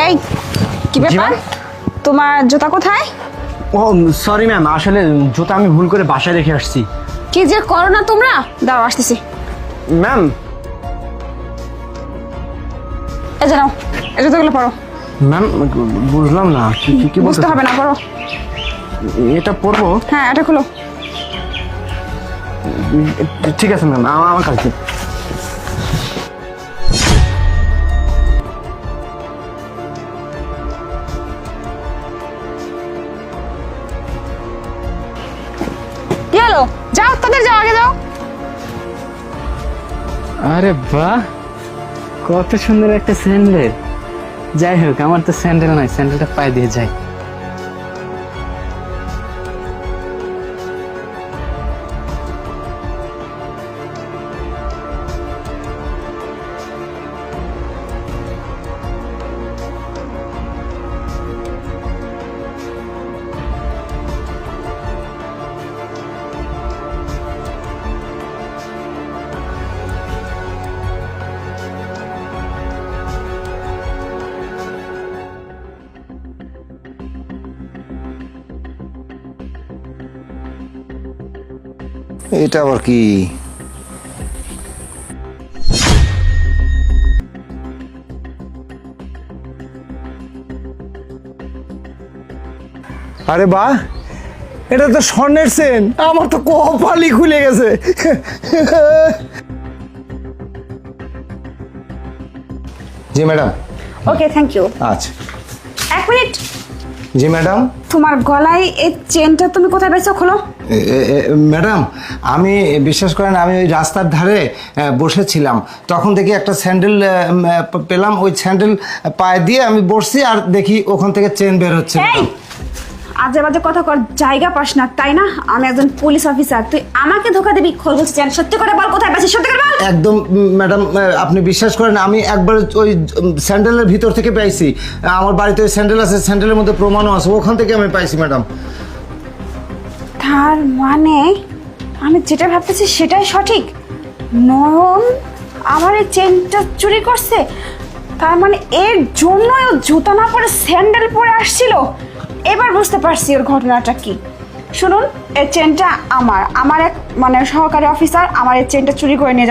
এই কি ব্যাপার, তোমার জুতা কোথায়? ও সরি ম্যাম, আসলে জুতা আমি ভুল করে বাসায় রেখে আসছি। কি যে করো না তোমরা, দাঁড়াও আসতেছি। ম্যাম এই যে নাও, এই জুতোগুলো পরো। ম্যাম বুঝলাম না, কি বুঝতে হবে না, পরো। এটা পরবো? হ্যাঁ, এটা খুলো। ঠিক আছে ম্যাম, আমার কাছে। কি হলো? যাও, তাদের যাও, আগে যাও। আরে বাহ, কত সুন্দর একটা স্যান্ডেল। যাই হোক, আমার তো স্যান্ডেল নাই, স্যান্ডেলটা পায়ে দিয়ে যাই। এটা আবার কি? আরে বাহ, এটা তো স্বর্ণের চেন। আমার তো কপালই খুলে গেছে। জি ম্যাডাম। Okay, thank you. আচ্ছা। এক মিনিট। জি ম্যাডাম। তোমার গলায় এই চেনটা তুমি কোথায় পেয়েছো? খোলো। ম্যাডাম, আমি বিশ্বাস করেন, আমি ওই রাস্তার ধারে বসেছিলাম, তখন দেখি একটা স্যান্ডেল পেলাম। ওই স্যান্ডেল পায়ে দিয়ে আমি বসছি, আর দেখি ওখান থেকে চেন বের হচ্ছে। এই আজে বাজে কথা কর, জায়গা পাস না তাই না? আমি একজন পুলিশ অফিসার, তুই আমাকে ধোকা দিবি? খোল বলছি, চেন সত্যি করে বল, কোথায় পেয়েছিস? সত্যি করে বল। একদম ম্যাডাম, আপনি বিশ্বাস করেন, আমি একবার ওই স্যান্ডেলের ভিতর থেকে পাইছি। আমার বাড়িতে ওই স্যান্ডেল আছে, স্যান্ডেলের মধ্যে প্রমাণও আছে, ওখান থেকে আমি পাইছি ম্যাডাম। তার মানে আমি যেটা ভাবতেছি সেটাই সঠিক। নয়ন আমার এই চেনটা চুরি করছে, তার মানে এর জন্যই ও জুতা না পরে স্যান্ডেল পরে আসছিল। এবার বুঝতে পারছি ওর ঘটনাটা কি। শুনুন, এই চেনটা আমার এক সহকারী অফিসার আমার এই চেনটা চুরি করে নিয়ে